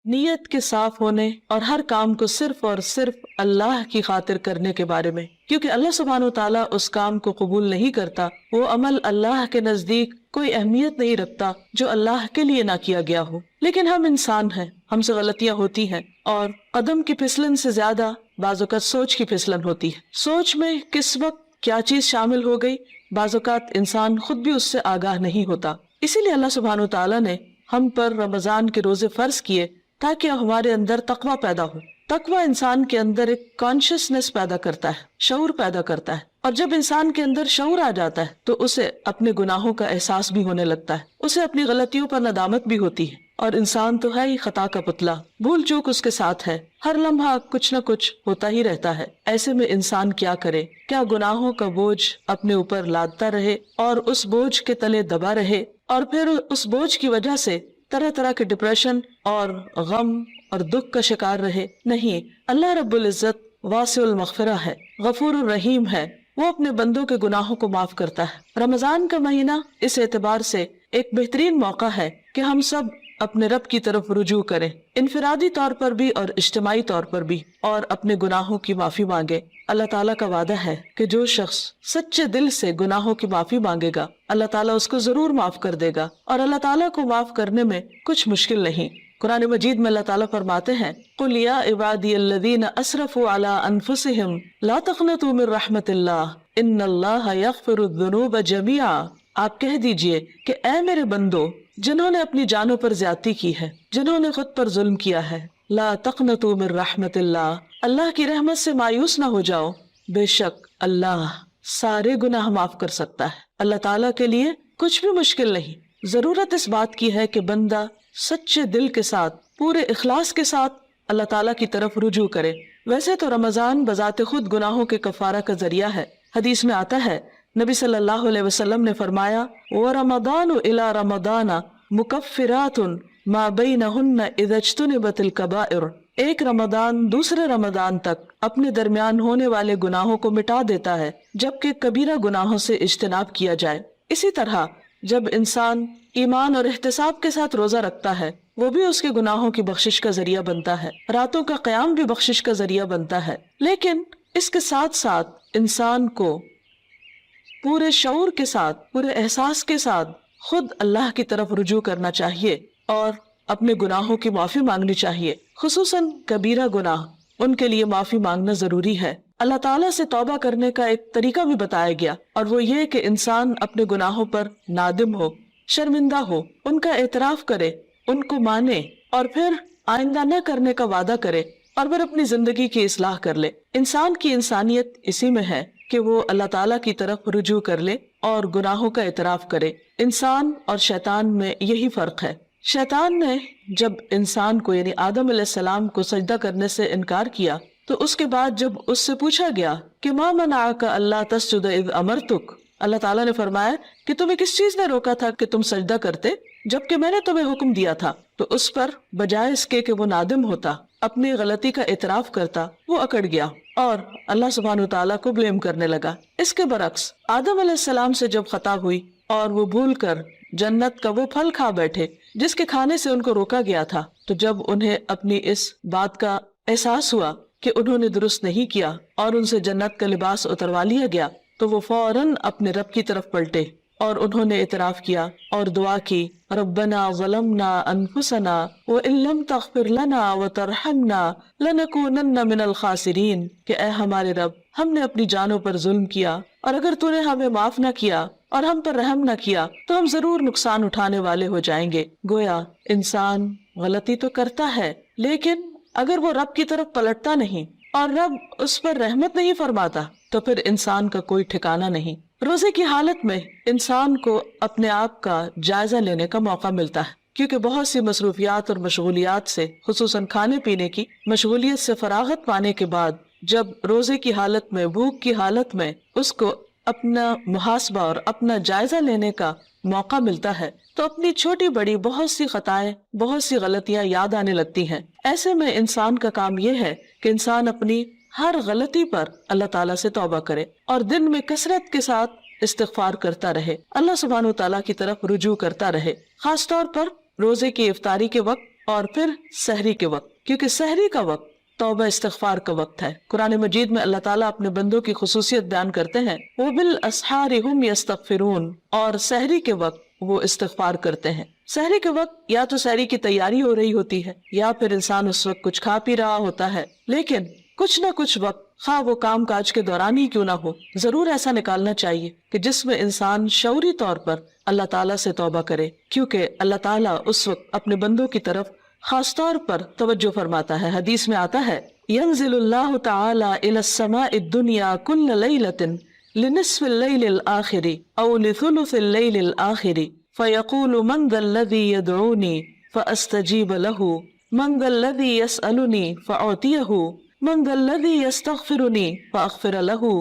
نیت کے صاف ہونے اور ہر کام کو صرف اور صرف اللہ کی خاطر کرنے کے بارے میں، کیونکہ اللہ سبحانہ وتعالیٰ اس کام کو قبول نہیں کرتا، وہ عمل اللہ کے نزدیک کوئی اہمیت نہیں رکھتا جو اللہ کے لیے نہ کیا گیا ہو۔ لیکن ہم انسان ہیں، ہم سے غلطیاں ہوتی ہیں، اور قدم کی پھسلن سے زیادہ بعض اوقات سوچ کی پھسلن ہوتی ہے۔ سوچ میں کس وقت کیا چیز شامل ہو گئی، بعض اوقات انسان خود بھی اس سے آگاہ نہیں ہوتا۔ اسی لیے اللہ سبحانہ وتعالیٰ نے ہم پر رمضان کے روزے فرض کیے تاکہ ہمارے اندر تقویٰ پیدا ہو۔ تقویٰ انسان کے اندر ایک کانشیسنس پیدا کرتا ہے، شعور پیدا کرتا ہے، اور جب انسان کے اندر شعور آ جاتا ہے تو اسے اپنے گناہوں کا احساس بھی ہونے لگتا ہے، اسے اپنی غلطیوں پر ندامت بھی ہوتی ہے، اور انسان تو ہے ہی خطا کا پتلا، بھول چوک اس کے ساتھ ہے، ہر لمحہ کچھ نہ کچھ ہوتا ہی رہتا ہے۔ ایسے میں انسان کیا کرے؟ کیا گناہوں کا بوجھ اپنے اوپر لادتا رہے اور اس بوجھ کے تلے دبا رہے، اور پھر اس بوجھ کی وجہ سے طرح طرح کے ڈپریشن اور غم اور دکھ کا شکار رہے؟ نہیں، اللہ رب العزت واسع المغفرہ ہے، غفور الرحیم ہے، وہ اپنے بندوں کے گناہوں کو معاف کرتا ہے۔ رمضان کا مہینہ اس اعتبار سے ایک بہترین موقع ہے کہ ہم سب اپنے رب کی طرف رجوع کریں، انفرادی طور پر بھی اور اجتماعی طور پر بھی، اور اپنے گناہوں کی معافی مانگے۔ اللہ تعالیٰ کا وعدہ ہے کہ جو شخص سچے دل سے گناہوں کی معافی مانگے گا، اللہ تعالیٰ اس کو ضرور معاف کر دے گا، اور اللہ تعالیٰ کو معاف کرنے میں کچھ مشکل نہیں۔ قرآن مجید میں اللہ تعالیٰ فرماتے ہیں، قُلْ يَا عِبَادِيَ الَّذِينَ أَسْرَفُوا عَلَىٰ أَنفُسِهِمْ لَا تَقْنَطُوا مِن رَحْمَةِ اللَّهِ إِنَّ اللَّهَ يَغْفِرُ الذُّنُوبَ جَمِيعًا۔ آپ کہہ دیجئے کہ اے میرے بندو جنہوں نے اپنی جانوں پر زیادتی کی ہے، جنہوں نے خود پر ظلم کیا ہے، لا تقنطوا من رحمت اللہ، اللہ کی رحمت سے مایوس نہ ہو جاؤ، بے شک اللہ سارے گناہ معاف کر سکتا ہے۔ اللہ تعالیٰ کے لیے کچھ بھی مشکل نہیں۔ ضرورت اس بات کی ہے کہ بندہ سچے دل کے ساتھ، پورے اخلاص کے ساتھ اللہ تعالیٰ کی طرف رجوع کرے۔ ویسے تو رمضان بذات خود گناہوں کے کفارہ کا ذریعہ ہے۔ حدیث میں آتا ہے، نبی صلی اللہ علیہ وسلم نے فرمایا، وَرَمَضَانُ إِلَى رَمَضَانَ مُكَفِّرَاتٌ مَا بَيْنَهُنَّ إِذَا اجْتُنِبَتِ الْكَبَائِرُ۔ ایک رمضان دوسرے رمضان تک اپنے درمیان ہونے والے گناہوں کو مٹا دیتا ہے جبکہ کبیرہ گناہوں سے اجتناب کیا جائے۔ اسی طرح جب انسان ایمان اور احتساب کے ساتھ روزہ رکھتا ہے، وہ بھی اس کے گناہوں کی بخشش کا ذریعہ بنتا ہے، راتوں کا قیام بھی بخشش کا ذریعہ بنتا ہے۔ لیکن اس کے ساتھ ساتھ انسان کو پورے شعور کے ساتھ، پورے احساس کے ساتھ خود اللہ کی طرف رجوع کرنا چاہیے اور اپنے گناہوں کی معافی مانگنی چاہیے، خصوصاً کبیرہ گناہ، ان کے لیے معافی مانگنا ضروری ہے۔ اللہ تعالیٰ سے توبہ کرنے کا ایک طریقہ بھی بتایا گیا، اور وہ یہ کہ انسان اپنے گناہوں پر نادم ہو، شرمندہ ہو، ان کا اعتراف کرے، ان کو مانے، اور پھر آئندہ نہ کرنے کا وعدہ کرے، اور پھر اپنی زندگی کی اصلاح کر لے۔ انسان کی انسانیت اسی میں ہے کہ وہ اللہ تعالیٰ کی طرف رجوع کر لے اور گناہوں کا اعتراف کرے۔ انسان اور شیطان میں یہی فرق ہے۔ شیطان نے جب انسان کو یعنی آدم علیہ السلام کو سجدہ کرنے سے انکار کیا تو اس کے بعد جب اس سے پوچھا گیا کہ ما منعک الا تسجد اذ امرتک، اللہ تعالیٰ نے فرمایا کہ تمہیں کس چیز نے روکا تھا کہ تم سجدہ کرتے جبکہ میں نے تمہیں حکم دیا تھا؟ تو اس پر بجائے اس کے کہ وہ نادم ہوتا، اپنی غلطی کا اعتراف کرتا، وہ اکڑ گیا اور اللہ سبحانہ وتعالیٰ کو بلیم کرنے لگا۔ اس کے برعکس آدم علیہ السلام سے جب خطا ہوئی اور وہ بھول کر جنت کا وہ پھل کھا بیٹھے جس کے کھانے سے ان کو روکا گیا تھا، تو جب انہیں اپنی اس بات کا احساس ہوا کہ انہوں نے درست نہیں کیا اور ان سے جنت کا لباس اتروا لیا گیا، تو وہ فوراً اپنے رب کی طرف پلٹے اور انہوں نے اعتراف کیا اور دعا کی، ربنا ظلمنا انفسنا وان لم تغفر لنا وترحمنا لنکونن من الخاسرین، کہ اے ہمارے رب، ہم نے اپنی جانوں پر ظلم کیا اور اگر تو نے ہمیں معاف نہ کیا اور ہم پر رحم نہ کیا تو ہم ضرور نقصان اٹھانے والے ہو جائیں گے۔ گویا انسان غلطی تو کرتا ہے، لیکن اگر وہ رب کی طرف پلٹتا نہیں اور رب اس پر رحمت نہیں فرماتا تو پھر انسان کا کوئی ٹھکانہ نہیں۔ روزے کی حالت میں انسان کو اپنے آپ کا جائزہ لینے کا موقع ملتا ہے، کیونکہ بہت سی مصروفیات اور مشغولیات سے، خصوصاً کھانے پینے کی مشغولیت سے فراغت پانے کے بعد جب روزے کی حالت میں، بھوک کی حالت میں اس کو اپنا محاسبہ اور اپنا جائزہ لینے کا موقع ملتا ہے تو اپنی چھوٹی بڑی بہت سی خطائیں، بہت سی غلطیاں یاد آنے لگتی ہیں۔ ایسے میں انسان کا کام یہ ہے کہ انسان اپنی ہر غلطی پر اللہ تعالیٰ سے توبہ کرے اور دن میں کثرت کے ساتھ استغفار کرتا رہے، اللہ سبحانہ و تعالیٰ کی طرف رجوع کرتا رہے۔ خاص طور پر روزے کی افطاری کے وقت اور پھر سحری کے وقت، کیونکہ سحری کا وقت توبہ استغفار کا وقت ہے۔ قرآن مجید میں اللہ تعالیٰ اپنے بندوں کی خصوصیت بیان کرتے ہیں، وَبِالْأَسْحَارِ هُمْ يَسْتَغْفِرُونَ، اور سحری کے وقت وہ استغفار کرتے ہیں۔ سحری کے وقت یا تو سحری کی تیاری ہو رہی ہوتی ہے یا پھر انسان اس وقت کچھ کھا پی رہا ہوتا ہے، لیکن کچھ نہ کچھ وقت، خواہ وہ کام کاج کے دوران ہی کیوں نہ ہو، ضرور ایسا نکالنا چاہیے کہ جس میں انسان شعوری طور پر اللہ تعالیٰ سے توبہ کرے، کیونکہ اللہ تعالیٰ اس وقت اپنے بندوں کی طرف خاص طور پر توجہ فرماتا ہے۔ حدیث میں آتا ہے، ينزل اللہ تعالی الى السماء الدنیا كل ليلة لنصف الليل الآخر او لثلث الليل الآخر فيقول من ذا الذي يدعوني فأستجيب له من ذا الذي يسألني فأعطيه من ذا الذي يستغفرني فأغفر له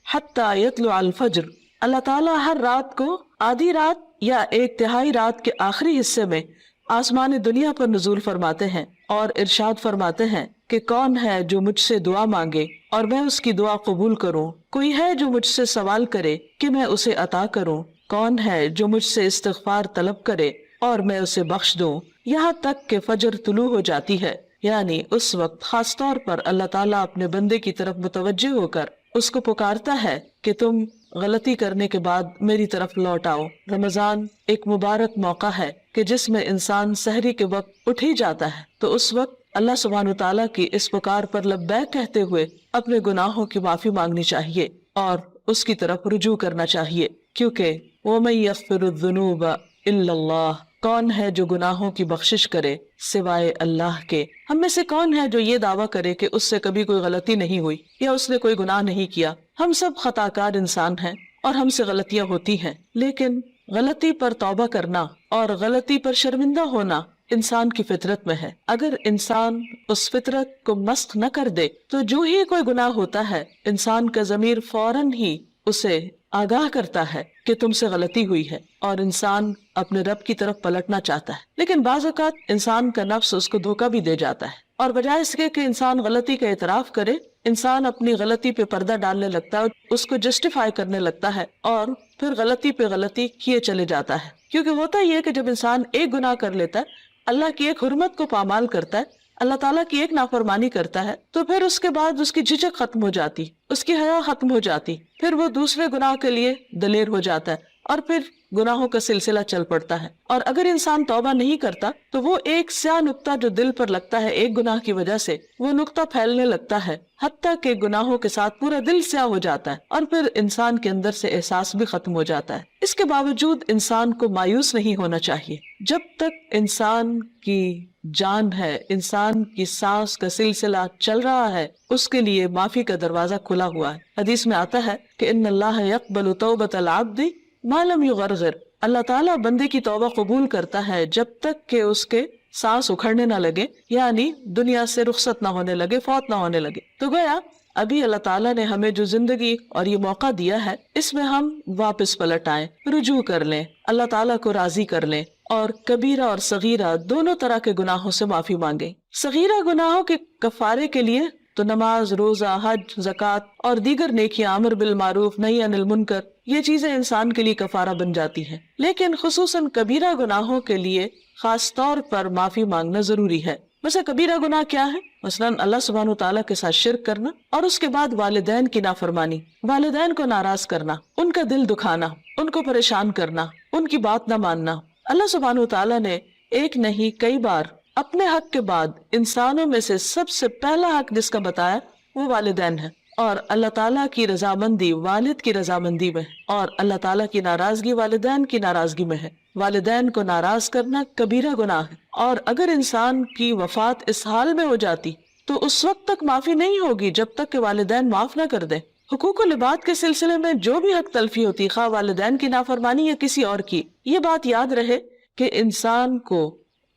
حتى يطلع الفجر۔ اللہ تعالیٰ ہر رات کو آدھی رات یا ایک تہائی رات کے آخری حصے میں آسمان دنیا پر نزول فرماتے ہیں اور ارشاد فرماتے ہیں کہ کون ہے جو مجھ سے دعا مانگے اور میں اس کی دعا قبول کروں، کوئی ہے جو مجھ سے سوال کرے کہ میں اسے عطا کروں، کون ہے جو مجھ سے استغفار طلب کرے اور میں اسے بخش دوں، یہاں تک کہ فجر طلوع ہو جاتی ہے۔ یعنی اس وقت خاص طور پر اللہ تعالیٰ اپنے بندے کی طرف متوجہ ہو کر اس کو پکارتا ہے کہ تم غلطی کرنے کے بعد میری طرف لوٹ آؤ۔ رمضان ایک مبارک موقع ہے کہ جس میں انسان سحری کے وقت اٹھ ہی جاتا ہے، تو اس وقت اللہ سبحانہ تعالیٰ کی اس پکار پر لبیک کہتے ہوئے اپنے گناہوں کی معافی مانگنی چاہیے اور اس کی طرف رجوع کرنا چاہیے، کیونکہ وَمَن يَغْفِرُ الذُّنُوبَ إِلَّا اللَّهُ، کون ہے جو گناہوں کی بخشش کرے سوائے اللہ کے۔ ہم میں سے کون ہے جو یہ دعویٰ کرے کہ اس سے کبھی کوئی غلطی نہیں ہوئی یا اس نے کوئی گناہ نہیں کیا؟ ہم سب خطا کار انسان ہیں اور ہم سے غلطیاں ہوتی ہیں، لیکن غلطی پر توبہ کرنا اور غلطی پر شرمندہ ہونا انسان کی فطرت میں ہے۔ اگر انسان اس فطرت کو مسخ نہ کر دے تو جو ہی کوئی گناہ ہوتا ہے، انسان کا ضمیر فوراً ہی اسے آگاہ کرتا ہے کہ تم سے غلطی ہوئی ہے اور انسان اپنے رب کی طرف پلٹنا چاہتا ہے۔ لیکن بعض اوقات انسان کا نفس اس کو دھوکہ بھی دے جاتا ہے، اور بجائے اس کے کہ انسان غلطی کا اعتراف کرے، انسان اپنی غلطی پہ پردہ ڈالنے لگتا ہے، اس کو جسٹیفائی کرنے لگتا ہے اور پھر غلطی پہ غلطی کیے چلے جاتا ہے۔ کیونکہ ہوتا یہ ہے کہ جب انسان ایک گناہ کر لیتا ہے، اللہ کی ایک حرمت کو پامال کرتا ہے، اللہ تعالیٰ کی ایک نافرمانی کرتا ہے، تو پھر اس کے بعد اس کی جھجک ختم ہو جاتی، اس کی حیا ختم ہو جاتی، پھر وہ دوسرے گناہ کے لیے دلیر ہو جاتا ہے اور پھر گناہوں کا سلسلہ چل پڑتا ہے۔ اور اگر انسان توبہ نہیں کرتا تو وہ ایک سیاہ نقطہ جو دل پر لگتا ہے ایک گناہ کی وجہ سے، وہ نقطہ پھیلنے لگتا ہے حتیٰ کہ گناہوں کے ساتھ پورا دل سیاہ ہو جاتا ہے اور پھر انسان کے اندر سے احساس بھی ختم ہو جاتا ہے۔ اس کے باوجود انسان کو مایوس نہیں ہونا چاہیے۔ جب تک انسان کی جان ہے، انسان کی سانس کا سلسلہ چل رہا ہے، اس کے لیے معافی کا دروازہ کھلا ہوا ہے۔ حدیث میں آتا ہے کہ ان اللہ یقبل توبۃ العبد ما لم یغرغر، اللہ تعالیٰ بندے کی توبہ قبول کرتا ہے جب تک کہ اس کے سانس اکھڑنے نہ لگے، یعنی دنیا سے رخصت نہ ہونے لگے، فوت نہ ہونے لگے۔ تو گویا ابھی اللہ تعالیٰ نے ہمیں جو زندگی اور یہ موقع دیا ہے، اس میں ہم واپس پلٹ آئیں، رجوع کر لیں، اللہ تعالیٰ کو راضی کر لیں اور کبیرہ اور صغیرہ دونوں طرح کے گناہوں سے معافی مانگیں۔ صغیرہ گناہوں کے کفارے کے لیے تو نماز، روزہ، حج، زکوٰۃ اور دیگر نیکیاں، امر بالمعروف، نہی عن المنکر، یہ چیزیں انسان کے لیے کفارہ بن جاتی ہیں۔ لیکن خصوصاً کبیرہ گناہوں کے لیے خاص طور پر معافی مانگنا ضروری ہے۔ ویسے کبیرہ گناہ کیا ہے؟ مثلاً اللہ سبحانہ تعالیٰ کے ساتھ شرک کرنا، اور اس کے بعد والدین کی نافرمانی، والدین کو ناراض کرنا، ان کا دل دکھانا، ان کو پریشان کرنا، ان کی بات نہ ماننا۔ اللہ سبحانہ تعالیٰ نے ایک نہیں کئی بار اپنے حق کے بعد انسانوں میں سے سب سے پہلا حق جس کا بتایا وہ والدین ہے، اور اللہ تعالیٰ کی رضامندی والد کی رضامندی میں ہے، اور اللہ تعالیٰ کی ناراضگی والدین کی ناراضگی میں ہے۔ والدین کو ناراض کرنا کبیرہ گناہ ہے، اور اگر انسان کی وفات اس حال میں ہو جاتی تو اس وقت تک معافی نہیں ہوگی جب تک کہ والدین معاف نہ کر دیں۔ حقوق العباد کے سلسلے میں جو بھی حق تلفی ہوتی، خواہ والدین کی نافرمانی یا کسی اور کی، یہ بات یاد رہے کہ انسان کو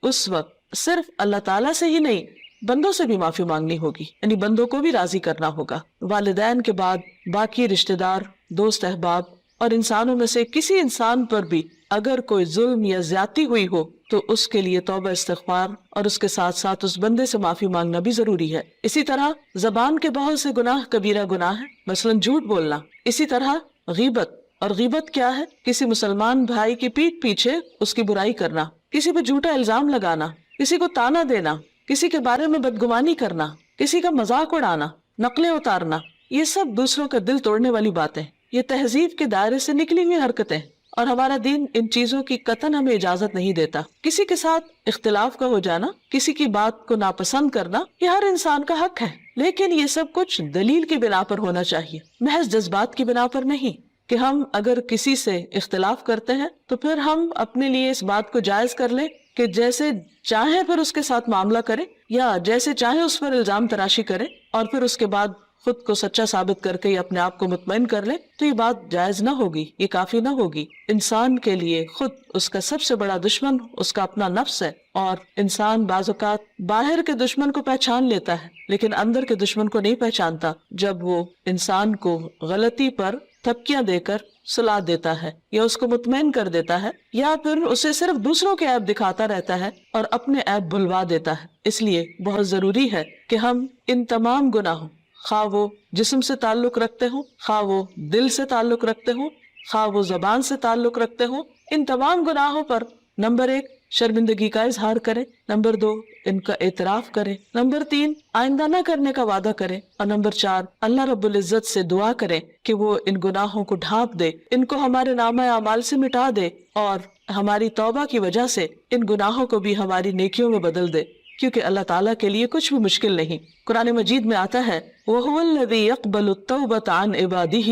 اس وقت صرف اللہ تعالیٰ سے ہی نہیں، بندوں سے بھی معافی مانگنی ہوگی، یعنی بندوں کو بھی راضی کرنا ہوگا۔ والدین کے بعد باقی رشتہ دار، دوست احباب اور انسانوں میں سے کسی انسان پر بھی اگر کوئی ظلم یا زیادتی ہوئی ہو تو اس کے لیے توبہ استغفار اور اس کے ساتھ ساتھ اس بندے سے معافی مانگنا بھی ضروری ہے۔ اسی طرح زبان کے بہت سے گناہ کبیرہ گناہ ہے، مثلاً جھوٹ بولنا۔ اسی طرح غیبت، اور غیبت کیا ہے؟ کسی مسلمان بھائی کی پیٹھ پیچھے اس کی برائی کرنا، کسی پہ جھوٹا الزام لگانا۔ کسی کو تانا دینا، کسی کے بارے میں بدگمانی کرنا، کسی کا مذاق اڑانا، نقلیں اتارنا، یہ سب دوسروں کا دل توڑنے والی باتیں، یہ تہذیب کے دائرے سے نکلی ہوئی حرکتیں، اور ہمارا دین ان چیزوں کی قطعاً ہمیں اجازت نہیں دیتا۔ کسی کے ساتھ اختلاف کا ہو جانا، کسی کی بات کو ناپسند کرنا، یہ ہر انسان کا حق ہے، لیکن یہ سب کچھ دلیل کی بنا پر ہونا چاہیے، محض جذبات کی بنا پر نہیں، کہ ہم اگر کسی سے اختلاف کرتے ہیں تو پھر ہم اپنے لیے اس بات کو جائز کر لیں کہ جیسے چاہے پھر اس کے ساتھ معاملہ کرے، یا جیسے چاہے اس پر الزام تراشی کرے، اور پھر اس کے بعد خود کو سچا ثابت کر کے یا اپنے آپ کو مطمئن کر لے، تو یہ بات جائز نہ ہوگی، یہ کافی نہ ہوگی۔ انسان کے لیے خود اس کا سب سے بڑا دشمن اس کا اپنا نفس ہے، اور انسان بعض اوقات باہر کے دشمن کو پہچان لیتا ہے لیکن اندر کے دشمن کو نہیں پہچانتا، جب وہ انسان کو غلطی پر تھپکیاں دے کر سلا دیتا ہے، یا اس کو مطمئن کر دیتا ہے، یا پھر اسے صرف دوسروں کے عیب دکھاتا رہتا ہے اور اپنے عیب بھلوا دیتا ہے۔ اس لیے بہت ضروری ہے کہ ہم ان تمام گناہوں، خواہ وہ جسم سے تعلق رکھتے ہوں، خواہ وہ دل سے تعلق رکھتے ہوں، خواہ وہ زبان سے تعلق رکھتے ہوں، ان تمام گناہوں پر نمبر 1 شرمندگی کا اظہار کرے، نمبر 2 ان کا اعتراف کرے، نمبر 3 آئندہ نہ کرنے کا وعدہ کرے، اور نمبر 4 اللہ رب العزت سے دعا کرے کہ وہ ان گناہوں کو ڈھانپ دے، ان کو ہمارے نامہ اعمال سے مٹا دے، اور ہماری توبہ کی وجہ سے ان گناہوں کو بھی ہماری نیکیوں میں بدل دے، کیونکہ اللہ تعالیٰ کے لیے کچھ بھی مشکل نہیں۔ قرآن مجید میں آتا ہے وَهُوَ الَّذِي يَقْبَلُ التَّوْبَةَ عَنْ عِبَادِهِ،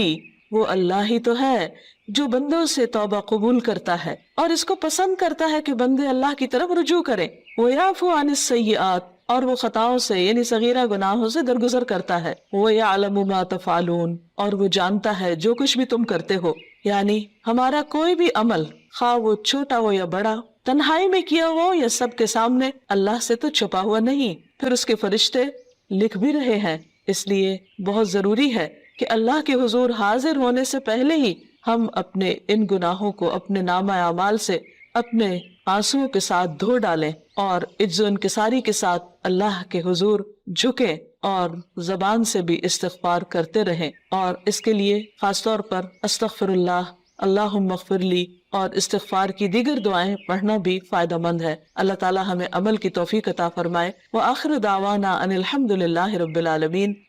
وہ اللہ ہی تو ہے جو بندوں سے توبہ قبول کرتا ہے اور اس کو پسند کرتا ہے کہ بندے اللہ کی طرف رجوع کریں۔ وَيَعْفُو عَنِ السَّيِّئَاتِ، اور وہ خطاؤں سے یعنی صغیرہ گناہوں سے درگزر کرتا ہے۔ وَيَعْلَمُ مَا تَفْعَلُونَ، اور وہ جانتا ہے جو کچھ بھی تم کرتے ہو، یعنی ہمارا کوئی بھی عمل، خواہ وہ چھوٹا ہو یا بڑا، تنہائی میں کیا ہو یا سب کے سامنے، اللہ سے تو چھپا ہوا نہیں، پھر اس کے فرشتے لکھ بھی رہے ہیں۔ اس لیے بہت ضروری ہے کہ اللہ کے حضور حاضر ہونے سے پہلے ہی ہم اپنے ان گناہوں کو اپنے نامہ اعمال سے اپنے آنسوؤں کے ساتھ دھو ڈالیں، اور عجز و انکساری کے ساتھ اللہ کے حضور جھکیں، اور زبان سے بھی استغفار کرتے رہیں، اور اس کے لیے خاص طور پر استغفر اللہ، اللہم اغفر لی اور استغفار کی دیگر دعائیں پڑھنا بھی فائدہ مند ہے۔ اللہ تعالی ہمیں عمل کی توفیق عطا فرمائے۔ وآخر دعوانا ان الحمد للہ رب العالمین۔